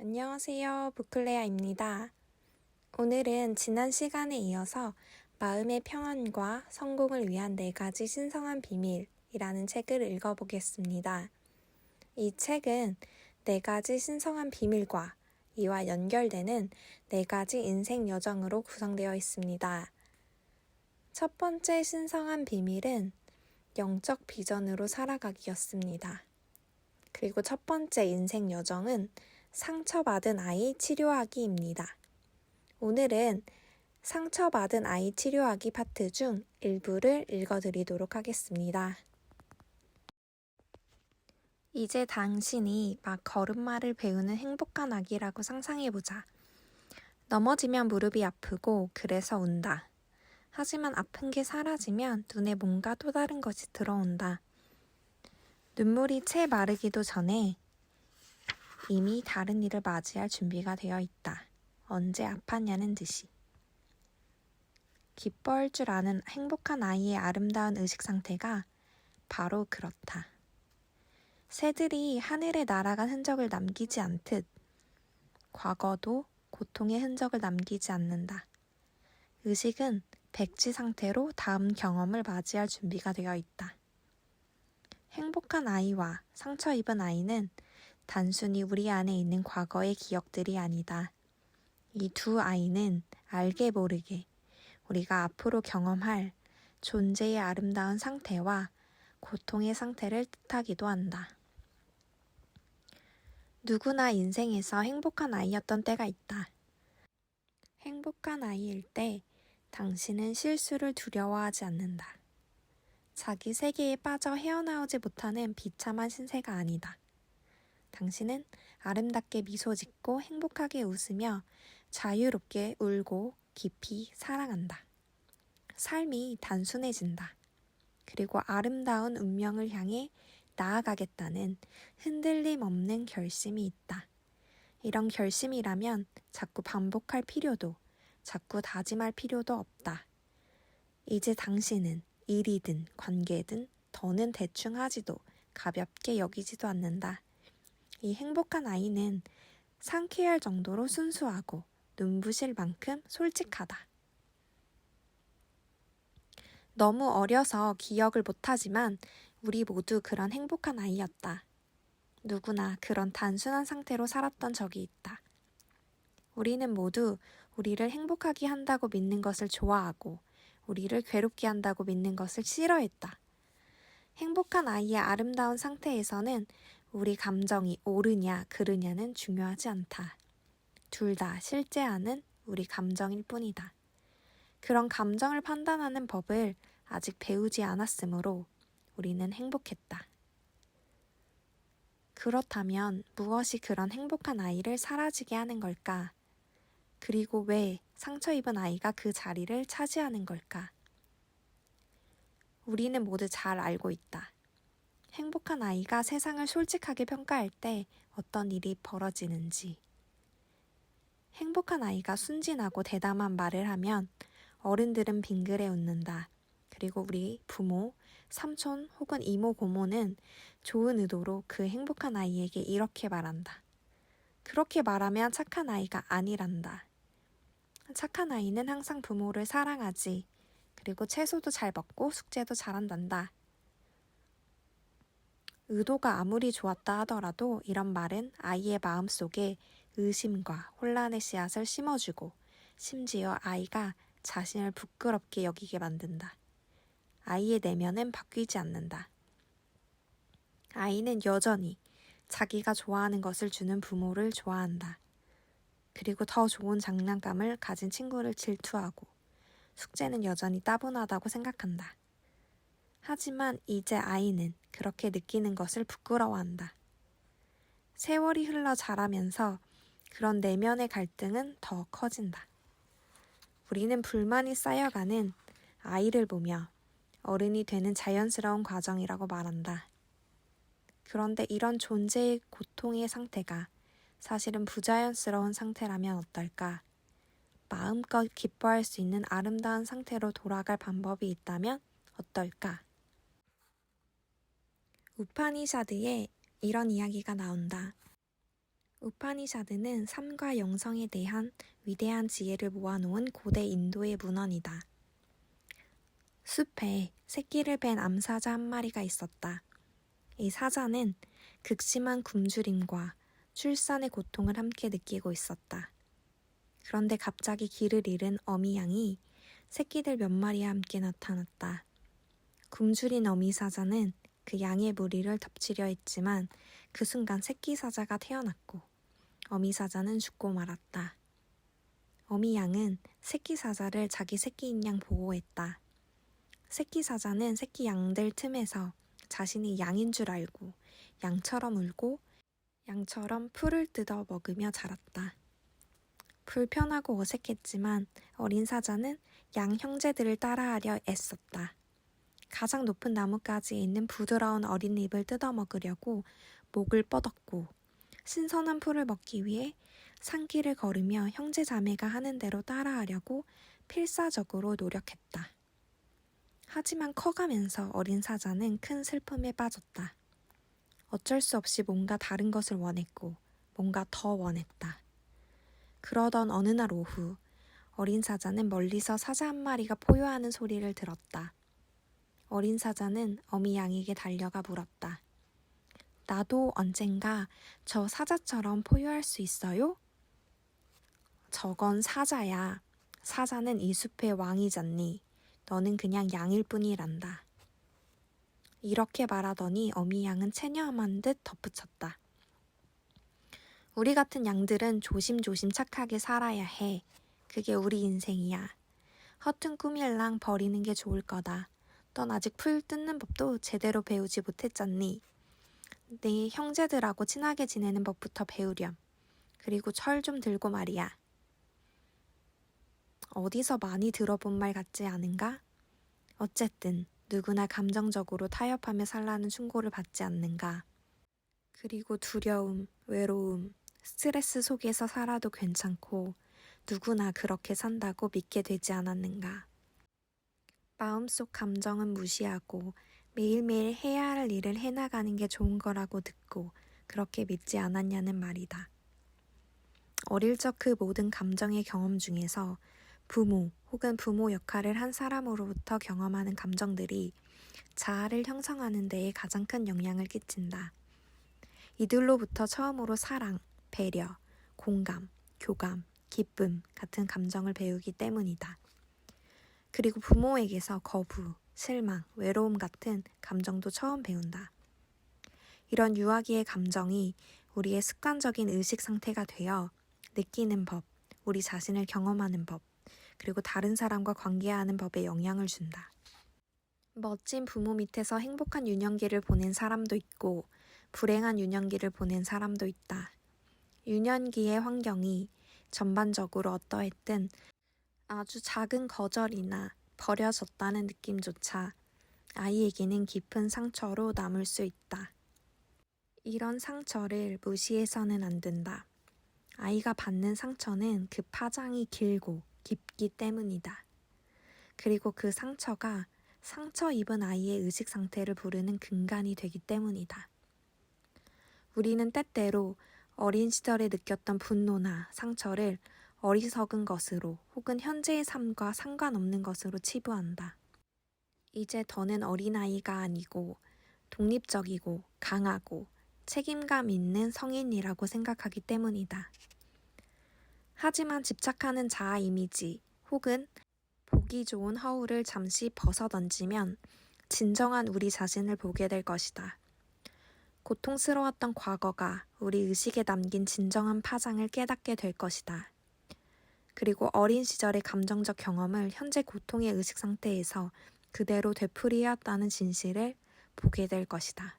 안녕하세요. 부클레아입니다. 오늘은 지난 시간에 이어서 마음의 평안과 성공을 위한 4가지 신성한 비밀이라는 책을 읽어보겠습니다. 이 책은 4가지 신성한 비밀과 이와 연결되는 4가지 인생 여정으로 구성되어 있습니다. 첫 번째 신성한 비밀은 영적 비전으로 살아가기였습니다. 그리고 첫 번째 인생 여정은 상처받은 아이 치료하기입니다. 오늘은 상처받은 아이 치료하기 파트 중 일부를 읽어드리도록 하겠습니다. 이제 당신이 막 걸음마를 배우는 행복한 아기라고 상상해보자. 넘어지면 무릎이 아프고 그래서 운다. 하지만 아픈 게 사라지면 눈에 뭔가 또 다른 것이 들어온다. 눈물이 채 마르기도 전에 이미 다른 일을 맞이할 준비가 되어 있다. 언제 아팠냐는 듯이. 기뻐할 줄 아는 행복한 아이의 아름다운 의식 상태가 바로 그렇다. 새들이 하늘에 날아간 흔적을 남기지 않듯 과거도 고통의 흔적을 남기지 않는다. 의식은 백지 상태로 다음 경험을 맞이할 준비가 되어 있다. 행복한 아이와 상처 입은 아이는 단순히 우리 안에 있는 과거의 기억들이 아니다. 이 두 아이는 알게 모르게 우리가 앞으로 경험할 존재의 아름다운 상태와 고통의 상태를 뜻하기도 한다. 누구나 인생에서 행복한 아이였던 때가 있다. 행복한 아이일 때 당신은 실수를 두려워하지 않는다. 자기 세계에 빠져 헤어나오지 못하는 비참한 신세가 아니다. 당신은 아름답게 미소 짓고 행복하게 웃으며 자유롭게 울고 깊이 사랑한다. 삶이 단순해진다. 그리고 아름다운 운명을 향해 나아가겠다는 흔들림 없는 결심이 있다. 이런 결심이라면 자꾸 반복할 필요도, 자꾸 다짐할 필요도 없다. 이제 당신은 일이든 관계든 더는 대충 하지도 가볍게 여기지도 않는다. 이 행복한 아이는 상쾌할 정도로 순수하고 눈부실 만큼 솔직하다. 너무 어려서 기억을 못하지만 우리 모두 그런 행복한 아이였다. 누구나 그런 단순한 상태로 살았던 적이 있다. 우리는 모두 우리를 행복하게 한다고 믿는 것을 좋아하고 우리를 괴롭게 한다고 믿는 것을 싫어했다. 행복한 아이의 아름다운 상태에서는 우리 감정이 옳으냐 그르냐는 중요하지 않다. 둘 다 실제하는 우리 감정일 뿐이다. 그런 감정을 판단하는 법을 아직 배우지 않았으므로 우리는 행복했다. 그렇다면 무엇이 그런 행복한 아이를 사라지게 하는 걸까? 그리고 왜 상처 입은 아이가 그 자리를 차지하는 걸까? 우리는 모두 잘 알고 있다. 행복한 아이가 세상을 솔직하게 평가할 때 어떤 일이 벌어지는지. 행복한 아이가 순진하고 대담한 말을 하면 어른들은 빙그레 웃는다. 그리고 우리 부모, 삼촌 혹은 이모, 고모는 좋은 의도로 그 행복한 아이에게 이렇게 말한다. 그렇게 말하면 착한 아이가 아니란다. 착한 아이는 항상 부모를 사랑하지. 그리고 채소도 잘 먹고 숙제도 잘한단다. 의도가 아무리 좋았다 하더라도 이런 말은 아이의 마음속에 의심과 혼란의 씨앗을 심어주고 심지어 아이가 자신을 부끄럽게 여기게 만든다. 아이의 내면은 바뀌지 않는다. 아이는 여전히 자기가 좋아하는 것을 주는 부모를 좋아한다. 그리고 더 좋은 장난감을 가진 친구를 질투하고 숙제는 여전히 따분하다고 생각한다. 하지만 이제 아이는 그렇게 느끼는 것을 부끄러워한다. 세월이 흘러 자라면서 그런 내면의 갈등은 더 커진다. 우리는 불만이 쌓여가는 아이를 보며 어른이 되는 자연스러운 과정이라고 말한다. 그런데 이런 존재의 고통의 상태가 사실은 부자연스러운 상태라면 어떨까? 마음껏 기뻐할 수 있는 아름다운 상태로 돌아갈 방법이 있다면 어떨까? 우파니샤드에 이런 이야기가 나온다. 우파니샤드는 삶과 영성에 대한 위대한 지혜를 모아놓은 고대 인도의 문헌이다. 숲에 새끼를 뺀 암사자 한 마리가 있었다. 이 사자는 극심한 굶주림과 출산의 고통을 함께 느끼고 있었다. 그런데 갑자기 길을 잃은 어미 양이 새끼들 몇 마리와 함께 나타났다. 굶주린 어미 사자는 그 양의 무리를 덮치려 했지만 그 순간 새끼 사자가 태어났고 어미 사자는 죽고 말았다. 어미 양은 새끼 사자를 자기 새끼인 양 보호했다. 새끼 사자는 새끼 양들 틈에서 자신이 양인 줄 알고 양처럼 울고 양처럼 풀을 뜯어 먹으며 자랐다. 불편하고 어색했지만 어린 사자는 양 형제들을 따라하려 애썼다. 가장 높은 나뭇가지에 있는 부드러운 어린 잎을 뜯어 먹으려고 목을 뻗었고 신선한 풀을 먹기 위해 산길을 걸으며 형제 자매가 하는 대로 따라하려고 필사적으로 노력했다. 하지만 커가면서 어린 사자는 큰 슬픔에 빠졌다. 어쩔 수 없이 뭔가 다른 것을 원했고 뭔가 더 원했다. 그러던 어느 날 오후 어린 사자는 멀리서 사자 한 마리가 포효하는 소리를 들었다. 어린 사자는 어미 양에게 달려가 물었다. 나도 언젠가 저 사자처럼 포효할 수 있어요? 저건 사자야. 사자는 이 숲의 왕이잖니. 너는 그냥 양일 뿐이란다. 이렇게 말하더니 어미 양은 체념한 듯 덧붙였다. 우리 같은 양들은 조심조심 착하게 살아야 해. 그게 우리 인생이야. 허튼 꿈일랑 버리는 게 좋을 거다. 넌 아직 풀 뜯는 법도 제대로 배우지 못했잖니. 네 형제들하고 친하게 지내는 법부터 배우렴. 그리고 철 좀 들고 말이야. 어디서 많이 들어본 말 같지 않은가? 어쨌든 누구나 감정적으로 타협하며 살라는 충고를 받지 않는가? 그리고 두려움, 외로움, 스트레스 속에서 살아도 괜찮고 누구나 그렇게 산다고 믿게 되지 않았는가? 마음속 감정은 무시하고 매일매일 해야 할 일을 해나가는 게 좋은 거라고 듣고 그렇게 믿지 않았냐는 말이다. 어릴 적 그 모든 감정의 경험 중에서 부모 혹은 부모 역할을 한 사람으로부터 경험하는 감정들이 자아를 형성하는 데에 가장 큰 영향을 끼친다. 이들로부터 처음으로 사랑, 배려, 공감, 교감, 기쁨 같은 감정을 배우기 때문이다. 그리고 부모에게서 거부, 실망, 외로움 같은 감정도 처음 배운다. 이런 유아기의 감정이 우리의 습관적인 의식 상태가 되어 느끼는 법, 우리 자신을 경험하는 법, 그리고 다른 사람과 관계하는 법에 영향을 준다. 멋진 부모 밑에서 행복한 유년기를 보낸 사람도 있고 불행한 유년기를 보낸 사람도 있다. 유년기의 환경이 전반적으로 어떠했든 아주 작은 거절이나 버려졌다는 느낌조차 아이에게는 깊은 상처로 남을 수 있다. 이런 상처를 무시해서는 안 된다. 아이가 받는 상처는 그 파장이 길고 깊기 때문이다. 그리고 그 상처가 상처 입은 아이의 의식 상태를 부르는 근간이 되기 때문이다. 우리는 때때로 어린 시절에 느꼈던 분노나 상처를 어리석은 것으로 혹은 현재의 삶과 상관없는 것으로 치부한다. 이제 더는 어린아이가 아니고 독립적이고 강하고 책임감 있는 성인이라고 생각하기 때문이다. 하지만 집착하는 자아 이미지 혹은 보기 좋은 허울을 잠시 벗어던지면 진정한 우리 자신을 보게 될 것이다. 고통스러웠던 과거가 우리 의식에 남긴 진정한 파장을 깨닫게 될 것이다. 그리고 어린 시절의 감정적 경험을 현재 고통의 의식 상태에서 그대로 되풀이해왔다는 진실을 보게 될 것이다.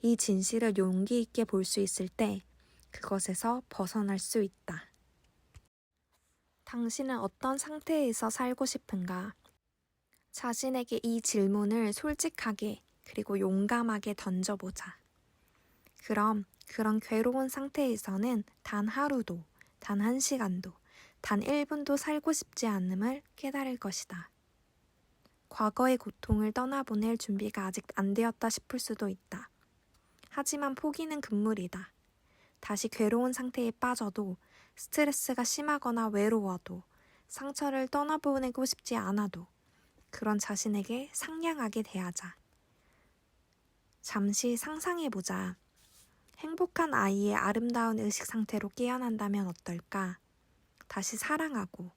이 진실을 용기 있게 볼 수 있을 때 그것에서 벗어날 수 있다. 당신은 어떤 상태에서 살고 싶은가? 자신에게 이 질문을 솔직하게 그리고 용감하게 던져보자. 그럼 그런 괴로운 상태에서는 단 하루도, 단 1시간도, 단 1분도 살고 싶지 않음을 깨달을 것이다. 과거의 고통을 떠나보낼 준비가 아직 안 되었다 싶을 수도 있다. 하지만 포기는 금물이다. 다시 괴로운 상태에 빠져도 스트레스가 심하거나 외로워도 상처를 떠나보내고 싶지 않아도 그런 자신에게 상냥하게 대하자. 잠시 상상해보자. 행복한 아이의 아름다운 의식 상태로 깨어난다면 어떨까? 다시 사랑하고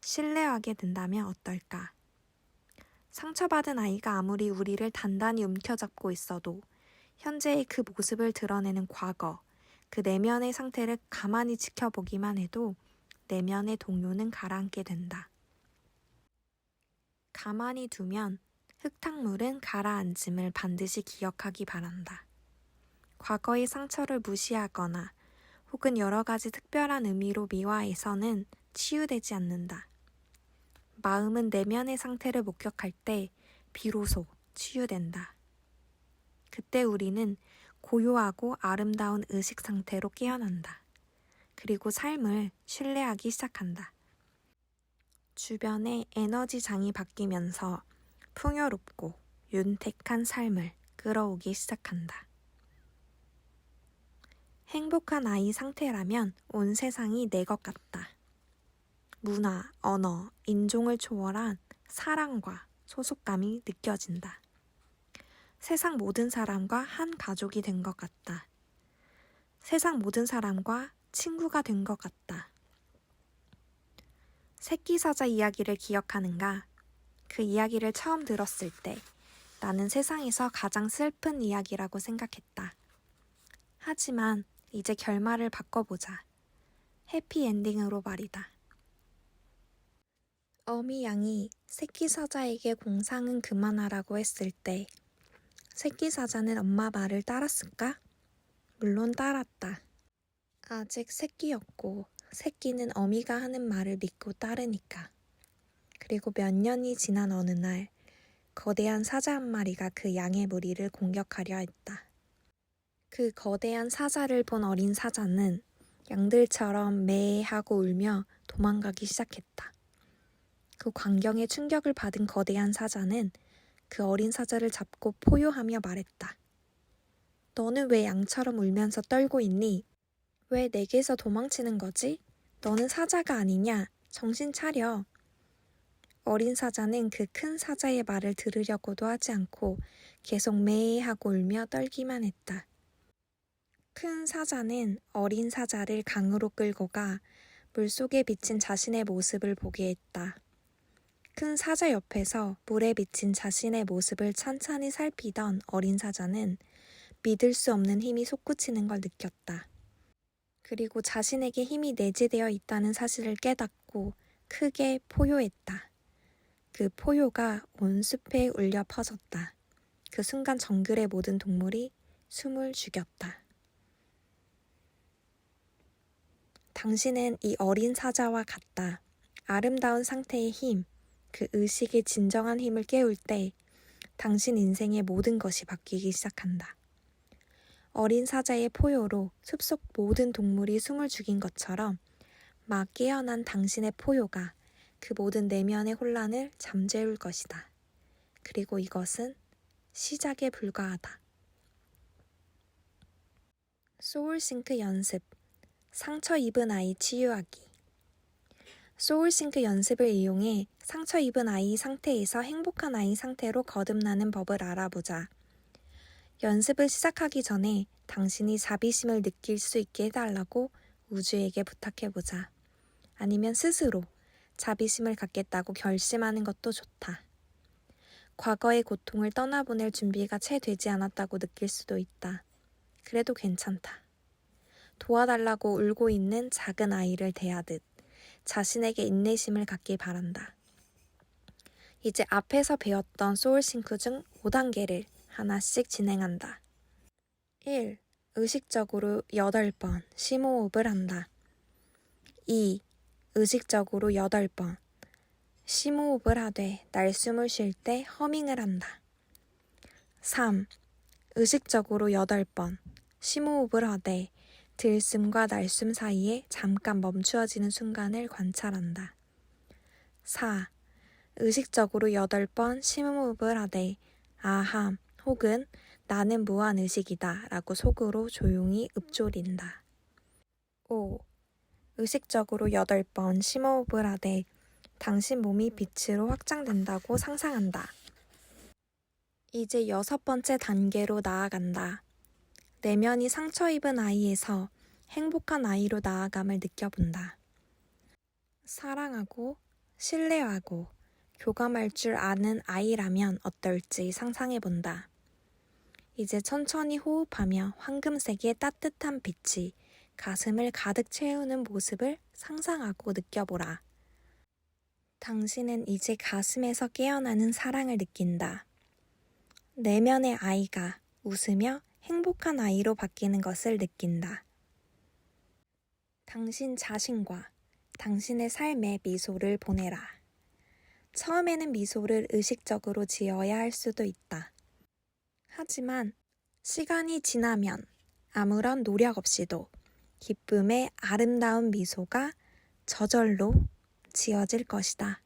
신뢰하게 된다면 어떨까? 상처받은 아이가 아무리 우리를 단단히 움켜잡고 있어도 현재의 그 모습을 드러내는 과거, 그 내면의 상태를 가만히 지켜보기만 해도 내면의 동요는 가라앉게 된다. 가만히 두면 흙탕물은 가라앉음을 반드시 기억하기 바란다. 과거의 상처를 무시하거나 혹은 여러 가지 특별한 의미로 미화해서는 치유되지 않는다. 마음은 내면의 상태를 목격할 때 비로소 치유된다. 그때 우리는 고요하고 아름다운 의식 상태로 깨어난다. 그리고 삶을 신뢰하기 시작한다. 주변의 에너지장이 바뀌면서 풍요롭고 윤택한 삶을 끌어오기 시작한다. 행복한 아이 상태라면 온 세상이 내 것 같다. 문화, 언어, 인종을 초월한 사랑과 소속감이 느껴진다. 세상 모든 사람과 한 가족이 된 것 같다. 세상 모든 사람과 친구가 된 것 같다. 새끼사자 이야기를 기억하는가? 그 이야기를 처음 들었을 때 나는 세상에서 가장 슬픈 이야기라고 생각했다. 하지만 이제 결말을 바꿔보자. 해피엔딩으로 말이다. 어미 양이 새끼사자에게 공상은 그만하라고 했을 때 새끼사자는 엄마 말을 따랐을까? 물론 따랐다. 아직 새끼였고 새끼는 어미가 하는 말을 믿고 따르니까. 그리고 몇 년이 지난 어느 날 거대한 사자 한 마리가 그 양의 무리를 공격하려 했다. 그 거대한 사자를 본 어린 사자는 양들처럼 매하고 울며 도망가기 시작했다. 그 광경에 충격을 받은 거대한 사자는 그 어린 사자를 잡고 포효하며 말했다. 너는 왜 양처럼 울면서 떨고 있니? 왜 내게서 도망치는 거지? 너는 사자가 아니냐? 정신 차려. 어린 사자는 그 큰 사자의 말을 들으려고도 하지 않고 계속 매하고 울며 떨기만 했다. 큰 사자는 어린 사자를 강으로 끌고 가 물속에 비친 자신의 모습을 보게 했다. 큰 사자 옆에서 물에 비친 자신의 모습을 찬찬히 살피던 어린 사자는 믿을 수 없는 힘이 솟구치는 걸 느꼈다. 그리고 자신에게 힘이 내재되어 있다는 사실을 깨닫고 크게 포효했다. 그 포효가 온 숲에 울려 퍼졌다. 그 순간 정글의 모든 동물이 숨을 죽였다. 당신은 이 어린 사자와 같다. 아름다운 상태의 힘, 그 의식의 진정한 힘을 깨울 때 당신 인생의 모든 것이 바뀌기 시작한다. 어린 사자의 포효로 숲속 모든 동물이 숨을 죽인 것처럼 막 깨어난 당신의 포효가 그 모든 내면의 혼란을 잠재울 것이다. 그리고 이것은 시작에 불과하다. 소울싱크 연습. 상처 입은 아이 치유하기. 소울싱크 연습을 이용해 상처 입은 아이 상태에서 행복한 아이 상태로 거듭나는 법을 알아보자. 연습을 시작하기 전에 당신이 자비심을 느낄 수 있게 해달라고 우주에게 부탁해보자. 아니면 스스로 자비심을 갖겠다고 결심하는 것도 좋다. 과거의 고통을 떠나보낼 준비가 채 되지 않았다고 느낄 수도 있다. 그래도 괜찮다. 도와달라고 울고 있는 작은 아이를 대하듯 자신에게 인내심을 갖길 바란다. 이제 앞에서 배웠던 소울싱크 중 5단계를 하나씩 진행한다. 1. 의식적으로 8번 심호흡을 한다. 2. 의식적으로 8번 심호흡을 하되 날숨을 쉴 때 허밍을 한다. 3. 의식적으로 8번 심호흡을 하되 들숨과 날숨 사이에 잠깐 멈추어지는 순간을 관찰한다. 4. 의식적으로 8번 심호흡을 하되 아함 혹은 나는 무한의식이다 라고 속으로 조용히 읊조린다. 5. 의식적으로 8번 심호흡을 하되 당신 몸이 빛으로 확장된다고 상상한다. 이제 6번째 단계로 나아간다. 내면이 상처 입은 아이에서 행복한 아이로 나아감을 느껴본다. 사랑하고 신뢰하고 교감할 줄 아는 아이라면 어떨지 상상해본다. 이제 천천히 호흡하며 황금색의 따뜻한 빛이 가슴을 가득 채우는 모습을 상상하고 느껴보라. 당신은 이제 가슴에서 깨어나는 사랑을 느낀다. 내면의 아이가 웃으며 행복한 아이로 바뀌는 것을 느낀다. 당신 자신과 당신의 삶에 미소를 보내라. 처음에는 미소를 의식적으로 지어야 할 수도 있다. 하지만 시간이 지나면 아무런 노력 없이도 기쁨의 아름다운 미소가 저절로 지어질 것이다.